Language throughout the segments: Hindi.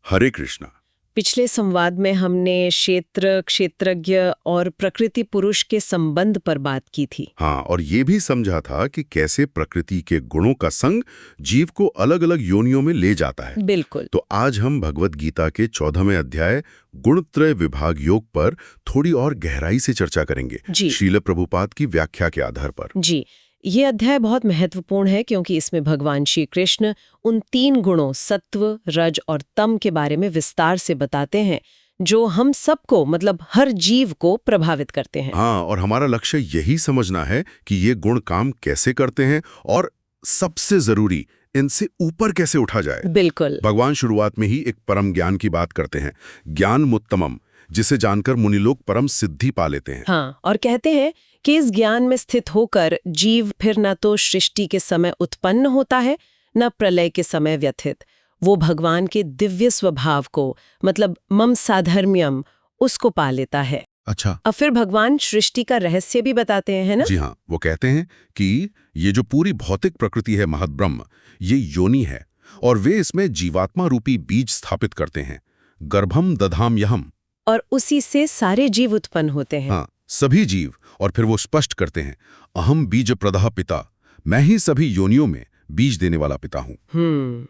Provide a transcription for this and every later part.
हरे कृष्णा। पिछले संवाद में हमने क्षेत्र, क्षेत्रज्ञ और प्रकृति पुरुष के संबंध पर बात की थी। हाँ, और ये भी समझा था कि कैसे प्रकृति के गुणों का संग जीव को अलग अलग योनियों में ले जाता है। बिल्कुल। तो आज हम भगवत गीता के 14वें अध्याय गुणत्रय विभाग योग पर थोड़ी और गहराई से चर्चा करेंगे, श्रील प्रभुपाद की व्याख्या के आधार पर। जी, ये अध्याय बहुत महत्वपूर्ण है क्योंकि इसमें भगवान श्री कृष्ण उन 3 गुणों सत्व, रज और तम के बारे में विस्तार से बताते हैं जो हम सबको मतलब हर जीव को प्रभावित करते हैं। हाँ, और हमारा लक्ष्य यही समझना है कि ये गुण काम कैसे करते हैं और सबसे जरूरी इनसे ऊपर कैसे उठा जाए। बिल्कुल। भगवान शुरुआत में ही एक परम ज्ञान की बात करते हैं, ज्ञान मुत्तमम, जिसे जानकर मुनि लोग परम सिद्धि पा लेते हैं। हाँ, और कहते हैं कि इस ज्ञान में स्थित होकर जीव फिर न तो सृष्टि के समय उत्पन्न होता है न प्रलय के समय व्यथित। वो भगवान के दिव्य स्वभाव को मतलब मम साधर्म्यम उसको पा लेता है। अच्छा। अब फिर भगवान सृष्टि का रहस्य भी बताते हैं, है ना? जी हाँ, वो कहते हैं कि ये जो पूरी भौतिक प्रकृति है महद्ब्रह्म, ये योनि है और वे इसमें जीवात्मा रूपी बीज स्थापित करते हैं। गर्भम दधाम यहम, और उसी से सारे जीव उत्पन्न होते हैं। हाँ, सभी जीव। और फिर वो स्पष्ट करते हैं, अहम बीज प्रदः पिता, मैं ही सभी योनियों में बीज देने वाला पिता हूँ।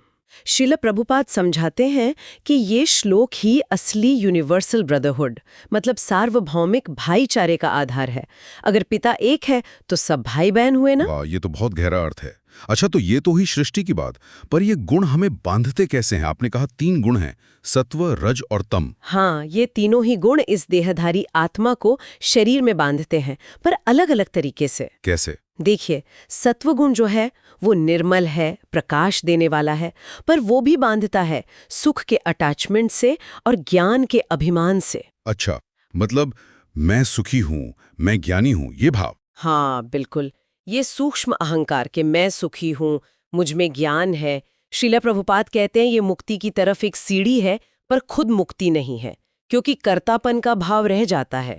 श्रील प्रभुपाद समझाते हैं कि ये श्लोक ही असली यूनिवर्सल ब्रदरहुड मतलब सार्वभौमिक भाईचारे का आधार है। अगर पिता एक है तो सब भाई बहन हुए ना। वाह, ये तो बहुत गहरा अर्थ है। अच्छा, तो ये तो हुई सृष्टि की बात, पर ये गुण हमें बांधते कैसे हैं? आपने कहा 3 गुण हैं, सत्व, रज और तम। हाँ, ये तीनों ही गुण इस देहधारी आत्मा को शरीर में बांधते हैं, पर अलग अलग तरीके से। कैसे? देखिए, सत्वगुण जो है वो निर्मल है, प्रकाश देने वाला है, पर वो भी बांधता है सुख के अटैचमेंट से और ज्ञान के अभिमान से। अच्छा, मतलब मैं सुखी हूँ, मैं ज्ञानी हूँ, ये भाव। हाँ, बिल्कुल। ये सूक्ष्म अहंकार के मैं सुखी हूँ, मुझ में ज्ञान है। श्रील प्रभुपाद कहते हैं ये मुक्ति की तरफ एक सीढ़ी है, पर खुद मुक्ति नहीं है, क्योंकि कर्तापन का भाव रह जाता है।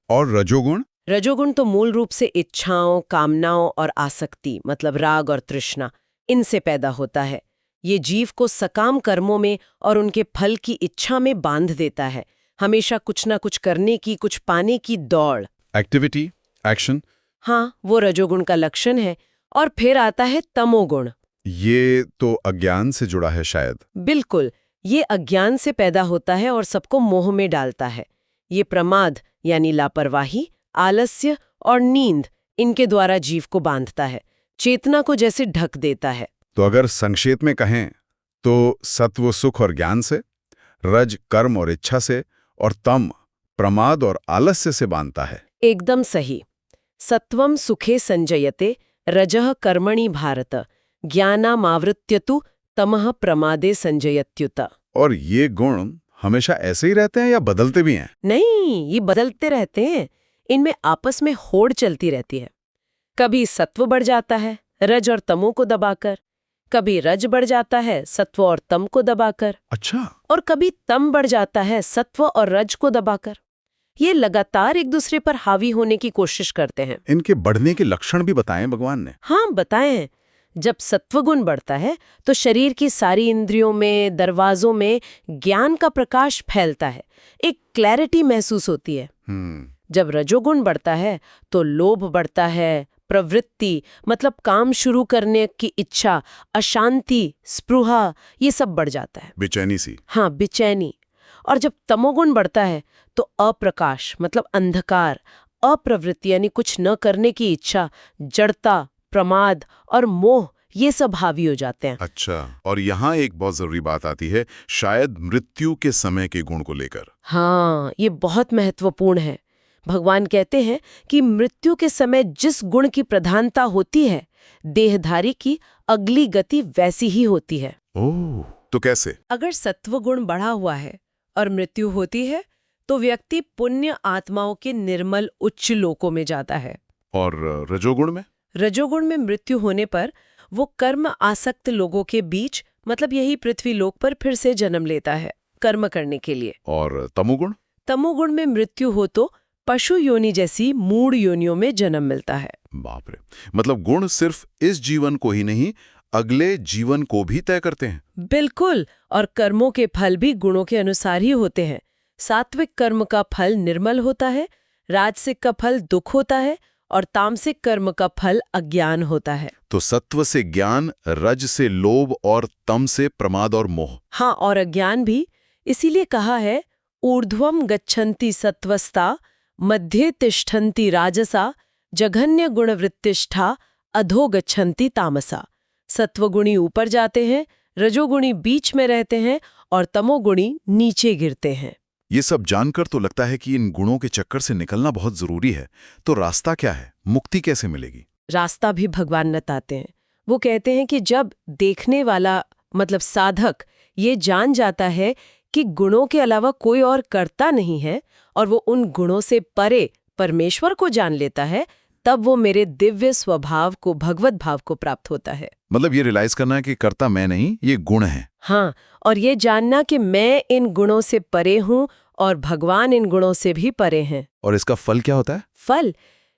और रजोगुण? रजोगुण तो मूल रूप से इच्छाओं, कामनाओं और आसक्ति मतलब राग और तृष्णा, इनसे पैदा होता है। ये जीव को सकाम कर्मों में और उनके फल की इच्छा में बांध देता है। हमेशा कुछ ना कुछ करने की, कुछ पाने की दौड़। Activity, action. हाँ, वो रजोगुण का लक्षण है। और फिर आता है तमोगुण। ये तो अज्ञान से जुड़ा है शायद। बिल्कुल, ये अज्ञान से पैदा होता है और सबको मोह में डालता है। ये प्रमाद यानी लापरवाही, आलस्य और नींद, इनके द्वारा जीव को बांधता है, चेतना को जैसे ढक देता है। तो अगर संक्षेप में कहें तो सत्व सुख और ज्ञान से, रज कर्म और इच्छा से, और तम प्रमाद और आलस्य से बांधता है। एकदम सही। सत्वम सुखे संजयते, रजः कर्मणि भारत, ज्ञानामावृत्यतु तमः प्रमादे संजयत्युत। और ये गुण हमेशा ऐसे ही रहते हैं या बदलते भी हैं? नहीं, ये बदलते रहते हैं। इनमें आपस में होड़ चलती रहती है। कभी सत्व बढ़ जाता है रज और तमो को दबाकर, कभी रज बढ़ जाता है सत्व और तम को दबाकर। अच्छा। और कभी तम बढ़ जाता है सत्व और रज को दबाकर। ये लगातार एक दूसरे पर हावी होने की कोशिश करते हैं। इनके बढ़ने के लक्षण भी बताएं भगवान ने। हाँ, बताए हैं। जब सत्वगुण बढ़ता है तो शरीर की सारी इंद्रियों में, दरवाजों में ज्ञान का प्रकाश फैलता है, एक क्लैरिटी महसूस होती है। जब रजोगुण बढ़ता है तो लोभ बढ़ता है, प्रवृत्ति मतलब काम शुरू करने की इच्छा, अशांति, स्पृहा, ये सब बढ़ जाता है। बेचैनी सी। हाँ, बेचैनी। और जब तमोगुण बढ़ता है तो अप्रकाश मतलब अंधकार, अप्रवृत्ति यानी कुछ न करने की इच्छा, जड़ता, प्रमाद और मोह, ये सब हावी हो जाते हैं। अच्छा, और यहाँ एक बहुत जरूरी बात आती है, शायद मृत्यु के समय के गुण को लेकर। हाँ, ये बहुत महत्वपूर्ण है। भगवान कहते हैं कि मृत्यु के समय जिस गुण की प्रधानता होती है, देहधारी की अगली गति वैसी ही होती है। ओह, तो कैसे? अगर सत्व गुण बढ़ा हुआ है और मृत्यु होती है तो व्यक्ति पुण्य आत्माओं के निर्मल उच्च लोकों में जाता है। और रजोगुण में? रजोगुण में मृत्यु होने पर वो कर्म आसक्त लोगों के बीच मतलब यही पृथ्वी लोक पर फिर से जन्म लेता है कर्म करने के लिए। और तमोगुण? तमोगुण में मृत्यु हो तो पशु योनि जैसी मूढ़ योनियों में जन्म मिलता है। बाप रे, मतलब गुण सिर्फ इस जीवन को ही नहीं अगले जीवन को भी तय करते हैं। बिल्कुल, और कर्मों के फल भी गुणों के अनुसार ही होते हैं। सात्विक कर्म का फल निर्मल होता है, राजसिक का फल दुख होता है और तामसिक कर्म का फल अज्ञान होता है। तो सत्व से ज्ञान, रज से लोभ और तम से प्रमाद और मोह। हाँ, और अज्ञान भी। इसीलिए कहा है ऊर्ध्वम गच्छन्ति सत्वस्ता मध्ये तिष्ठन्ति राजसा जघन्य गुणवृत्तिष्ठा अधो गच्छन्ति तामसा। सत्वगुणी ऊपर जाते हैं, रजोगुणी बीच में रहते हैं और तमोगुणी नीचे गिरते हैं। ये सब जानकर तो लगता है कि इन गुणों के चक्कर से निकलना बहुत जरूरी है। तो रास्ता क्या है? मुक्ति कैसे मिलेगी? रास्ता भी भगवान बताते हैं। वो कहते हैं कि जब देखने वाला मतलब साधक ये जान जाता है कि गुणों के अलावा कोई और करता नहीं है और वो उन गुणों से परे परमेश्वर को जान लेता है, तब वो मेरे दिव्य स्वभाव को, भगवत भाव को प्राप्त होता है। मतलब ये रियलाइज करना है कि कर्ता मैं नहीं, ये गुण है। हाँ, और ये जानना कि मैं इन गुणों से परे हूँ और भगवान इन गुणों से भी परे हैं। और इसका फल क्या होता है? फल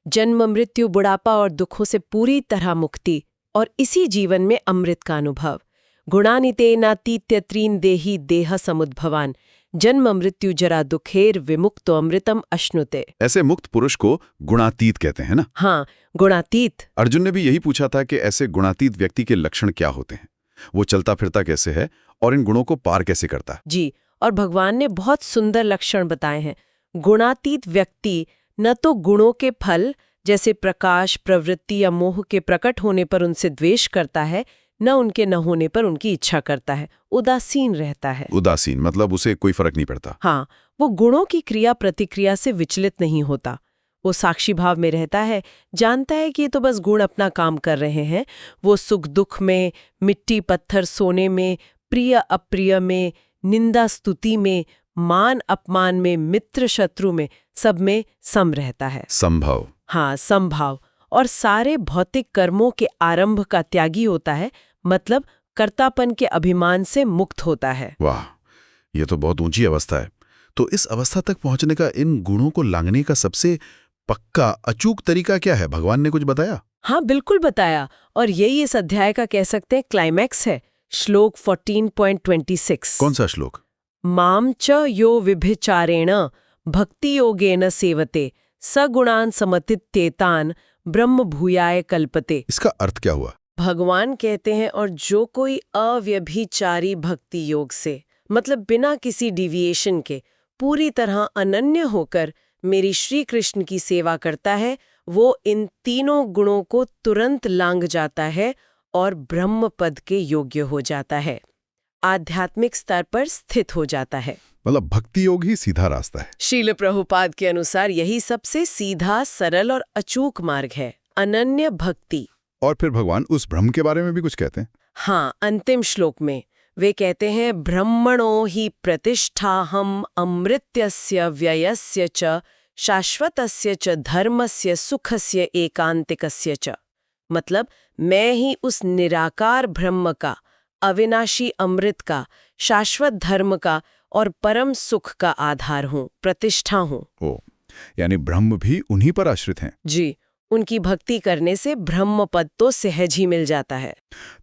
जन्म, मृत्यु, बुढ़ापा और दुखों से पूरी तरह मुक्ति और इसी जीवन में अमृत का अनुभव। गुणानितेनातीत्य त्रीन देही देह समुद्भवान जन्म मृत्यु जरा दुखेर विमुक्तो अमृतम अश्नुते। ऐसे मुक्त पुरुष को गुणातीत कहते हैं ना? हाँ, गुणातीत। अर्जुन ने भी यही पूछा था कि ऐसे गुणातीत व्यक्ति के लक्षण क्या होते हैं, वो चलता फिरता कैसे है और इन गुणों को पार कैसे करता है। जी, और भगवान ने बहुत सुंदर लक्षण बताए हैं। गुणातीत व्यक्ति न तो गुणों के फल जैसे प्रकाश, प्रवृत्ति या मोह के प्रकट होने पर उनसे द्वेष करता है, न उनके न होने पर उनकी इच्छा करता है, उदासीन रहता है। उदासीन मतलब उसे कोई फर्क नहीं पड़ता। हाँ, वो गुणों की क्रिया प्रतिक्रिया से विचलित नहीं होता। वो साक्षी भाव में रहता है, जानता है कि ये तो बस गुण अपना काम कर रहे हैं। वो सुख दुख में, मिट्टी पत्थर सोने में, प्रिय अप्रिय में, निंदा स्तुति में, मान अपमान में, मित्र शत्रु में, सब में सम रहता है। संभव। हाँ, संभाव। और सारे भौतिक कर्मों के आरंभ का त्यागी होता है, मतलब कर्तापन के अभिमान से मुक्त होता है। वाह, ये तो बहुत ऊंची अवस्था है। तो इस अवस्था तक पहुंचने का, इन गुणों को लांघने का सबसे पक्का अचूक तरीका क्या है? भगवान ने कुछ बताया? हाँ, बिल्कुल बताया, और यही इस अध्याय का कह सकते हैं क्लाइमैक्स है। श्लोक 14.26। कौन सा श्लोक? माम च यो विभिचारेण भक्ति योगेन सेवते सगुणान समतित्येतान ब्रह्म भूयाय कल्पते। इसका अर्थ क्या हुआ? भगवान कहते हैं, और जो कोई अव्यभिचारी भक्ति योग से, मतलब बिना किसी डिविएशन के, पूरी तरह अनन्य होकर मेरी श्री कृष्ण की सेवा करता है, वो इन तीनों गुणों को तुरंत लांघ जाता है और ब्रह्म पद के योग्य हो जाता है, आध्यात्मिक स्तर पर स्थित हो जाता है। मतलब भक्ति योग ही सीधा रास्ता है। शील प्रभुपाद के अनुसार यही सबसे सीधा, सरल और अचूक मार्ग है, अनन्य भक्ति। और फिर भगवान उस ब्रह्म के बारे में भी कुछ कहते हैं। हाँ, अंतिम श्लोक में वे कहते हैं, ब्रह्मणो ही प्रतिष्ठाहम अमृत्यस्य व्ययस्य च शाश्वतस्य च धर्मस्य सुखस्य एकांतिकस्य च। मतलब मैं ही उस निराकार ब्रह्म का, अविनाशी अमृत का, शाश्वत धर्म का और परम सुख का आधार हूँ, प्रतिष्ठा हूँ। ओ, यानी ब्रह्म भी उन्हीं पर आश्रित हैं। जी, उनकी भक्ति करने से ब्रह्म पद तो सहज ही मिल जाता है।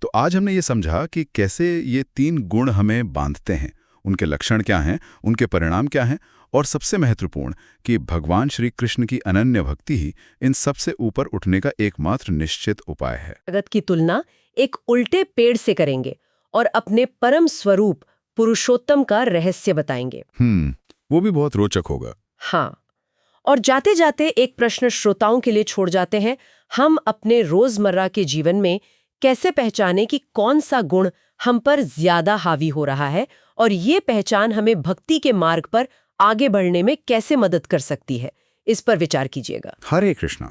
तो आज हमने ये समझा कि कैसे ये तीन गुण हमें बांधते हैं, उनके लक्षण क्या हैं, उनके परिणाम क्या हैं, और सबसे महत्वपूर्ण कि भगवान श्री कृष्ण की अनन्य भक्ति ही इन सबसे ऊपर उठने का एकमात्र निश्चित उपाय है। जगत की तुलना एक उल्टे पेड़ से करेंगे और अपने परम स्वरूप पुरुषोत्तम का रहस्य बताएंगे। वो भी बहुत रोचक होगा। हाँ, और जाते जाते एक प्रश्न श्रोताओं के लिए छोड़ जाते हैं, हम अपने रोजमर्रा के जीवन में कैसे पहचाने कि कौन सा गुण हम पर ज्यादा हावी हो रहा है, और ये पहचान हमें भक्ति के मार्ग पर आगे बढ़ने में कैसे मदद कर सकती है। इस पर विचार कीजिएगा। हरे कृष्णा।